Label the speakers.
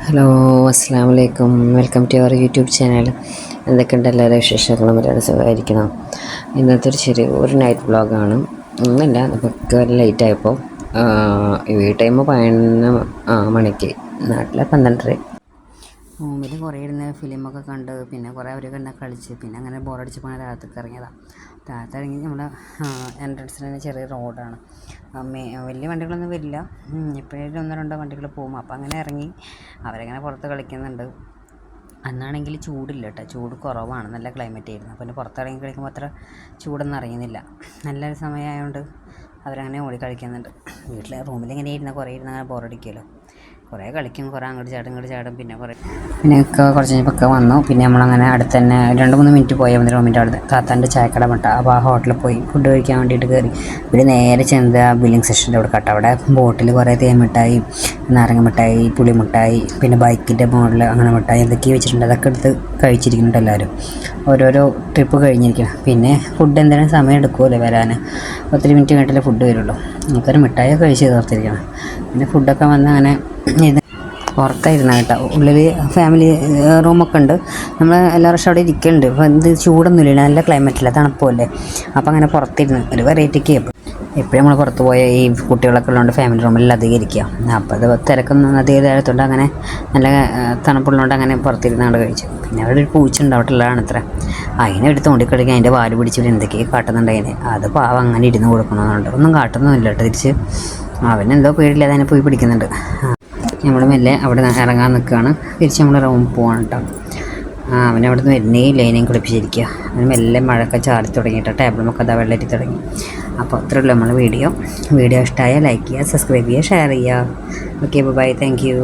Speaker 1: Hello, അസ്സാം വലൈക്കും. Welcome to our YouTube channel. എന്തൊക്കെയുണ്ട് എല്ലാവരും വിശേഷങ്ങളും? എല്ലാവരും സുഖമായിരിക്കണം. ഇന്നത്തെ ഒരു നൈറ്റ് വ്ളോഗാണ്. ഒന്നുമില്ല, നമുക്ക് ലേറ്റായപ്പോൾ ഈ ടൈം 11 മണിക്ക്, നാട്ടിലെ 12. റൂമിൽ കുറേ ഇരുന്ന് ഫിലിമൊക്കെ കണ്ട് പിന്നെ കുറേ അവർ കണ്ട കളിച്ച് പിന്നെ അങ്ങനെ ബോറടിച്ചപ്പോൾ അങ്ങനെ താഴത്തേക്ക് ഇറങ്ങിയതാണ്. താഴത്തിറങ്ങി നമ്മുടെ എൻട്രൻസിൽ തന്നെ ചെറിയ റോഡാണ്. വലിയ വണ്ടികളൊന്നും വരില്ല, എപ്പോഴേലും ഒന്നോ രണ്ടോ വണ്ടികൾ പോകും. അപ്പോൾ അങ്ങനെ ഇറങ്ങി അവരങ്ങനെ പുറത്ത് കളിക്കുന്നുണ്ട്. അന്നാണെങ്കിൽ ചൂടില്ല കേട്ടോ, ചൂട് കുറവാണ്, നല്ല ക്ലൈമറ്റ് ആയിരുന്നു. അപ്പോൾ പിന്നെ പുറത്തിറങ്ങി കളിക്കുമ്പോൾ അത്ര ചൂടൊന്നും അറിയുന്നില്ല. നല്ലൊരു സമയമായതുകൊണ്ട് അവരങ്ങനെ ഓടി കളിക്കുന്നുണ്ട്. റൂമിലിങ്ങനെ കുറേ ഇരുന്ന് അങ്ങനെ ബോറടിക്കുമല്ലോ. കുറേ കളിക്കും, കുറേ അങ്ങോട്ട് ചാടും പിന്നെ കുറച്ച് കഴിഞ്ഞപ്പോൾ വന്നു. പിന്നെ നമ്മളങ്ങനെ അടുത്ത് തന്നെ 2-3 മിനിറ്റ് പോയാൽ മതി റൂമിൻ്റെ അവിടെ താത്താൻ്റെ ചായക്കട മുട്ട. അപ്പോൾ ആ ഹോട്ടലിൽ പോയി ഫുഡ് കഴിക്കാൻ വേണ്ടിയിട്ട് കയറി. ഇവിടെ നേരെ ചെന്നത് ആ ബില്ലിംഗ് സെക്ഷൻ്റെ അവിടെ കട്ട. അവിടെ ബോട്ടിൽ കുറേ തേൻമിഠായി, നാരങ്ങ മിഠായി, പുളിമിഠായി, പിന്നെ ബൈക്കിൻ്റെ മുകളിൽ അങ്ങനെ മിഠായി എന്തൊക്കെയാണ് വെച്ചിട്ടുണ്ട്. അതൊക്കെ എടുത്ത് കഴിച്ചിരിക്കുന്നുണ്ട് എല്ലാവരും. ഓരോരോ ട്രിപ്പ് കഴിഞ്ഞിരിക്കണം. പിന്നെ ഫുഡ് എന്തെങ്കിലും സമയം എടുക്കുമല്ലോ വരാൻ, 10 മിനിറ്റ് കഴിഞ്ഞിട്ടല്ലേ ഫുഡ് വരുള്ളൂ. നമുക്കൊരു മിഠായിയൊക്കെ കഴിച്ച് തീർത്തിരിക്കണം. പിന്നെ ഫുഡൊക്കെ വന്ന് അങ്ങനെ പുറത്തായിരുന്നു കേട്ടോ. ഉള്ളിൽ ഫാമിലി റൂമൊക്കെ ഉണ്ട്, നമ്മൾ എല്ലാ വർഷവും അവിടെ ഇരിക്കുന്നുണ്ട്. അപ്പോൾ എന്ത് ചൂടൊന്നുമില്ല, നല്ല ക്ലൈമറ്റില്ല, തണുപ്പല്ലേ. അപ്പോൾ അങ്ങനെ പുറത്തിരുന്ന് ഒരു വെറൈറ്റിക്ക് എപ്പോഴും നമ്മൾ പുറത്ത് പോയ ഈ കുട്ടികളൊക്കെ ഉള്ളതുകൊണ്ട് ഫാമിലി റൂമിൽ അധികം ഇരിക്കുക. അപ്പോൾ അത് തിരക്കൊന്നും അധികം ഇതായതുകൊണ്ട് അങ്ങനെ നല്ല തണുപ്പുള്ളതുകൊണ്ട് അങ്ങനെ പുറത്തിരുന്ന് അവിടെ കഴിച്ചു. പിന്നെ അവിടെ ഒരു പൂച്ച ഉണ്ട്, അവിടെ ഉള്ളതാണ് അത്ര. അതിനെ എടുത്ത് തോണ്ടിക്കളിക്കാൻ അതിൻ്റെ വാല് പിടിച്ചിട്ട് എന്തൊക്കെയാണ് കാട്ടുന്നുണ്ട് അതിനെ. അത് പാവം അങ്ങനെ ഇരുന്ന് കൊടുക്കണമെന്നുണ്ട്, ഒന്നും കാട്ടുന്നൊന്നുമില്ല കേട്ടോ. തിരിച്ച് അവനെന്തോ പേടിയില്ലാതെ അതിനെ പോയി പിടിക്കുന്നുണ്ട്. നമ്മൾ മെല്ലെ അവിടെ ഇറങ്ങാൻ നിൽക്കുകയാണ്. തിരിച്ച് നമ്മൾ റൂമിൽ പോവാണ് കേട്ടോ. അവനെ അവിടെ നിന്ന് വരുന്നേ ലൈനേയും കുളിപ്പിച്ചിരിക്കുക. അവന് മെല്ലെ മഴയൊക്കെ ചാറി തുടങ്ങിയിട്ട് ടേബിളുമൊക്കെ അതാ വെള്ളറ്റി തുടങ്ങി. അപ്പോൾ അത്രയുള്ളൂ നമ്മൾ വീഡിയോ ഇഷ്ടമായാൽ ലൈക്ക് ചെയ്യുക, സബ്സ്ക്രൈബ് ചെയ്യുക, ഷെയർ ചെയ്യുക. Okay, bye, thank U.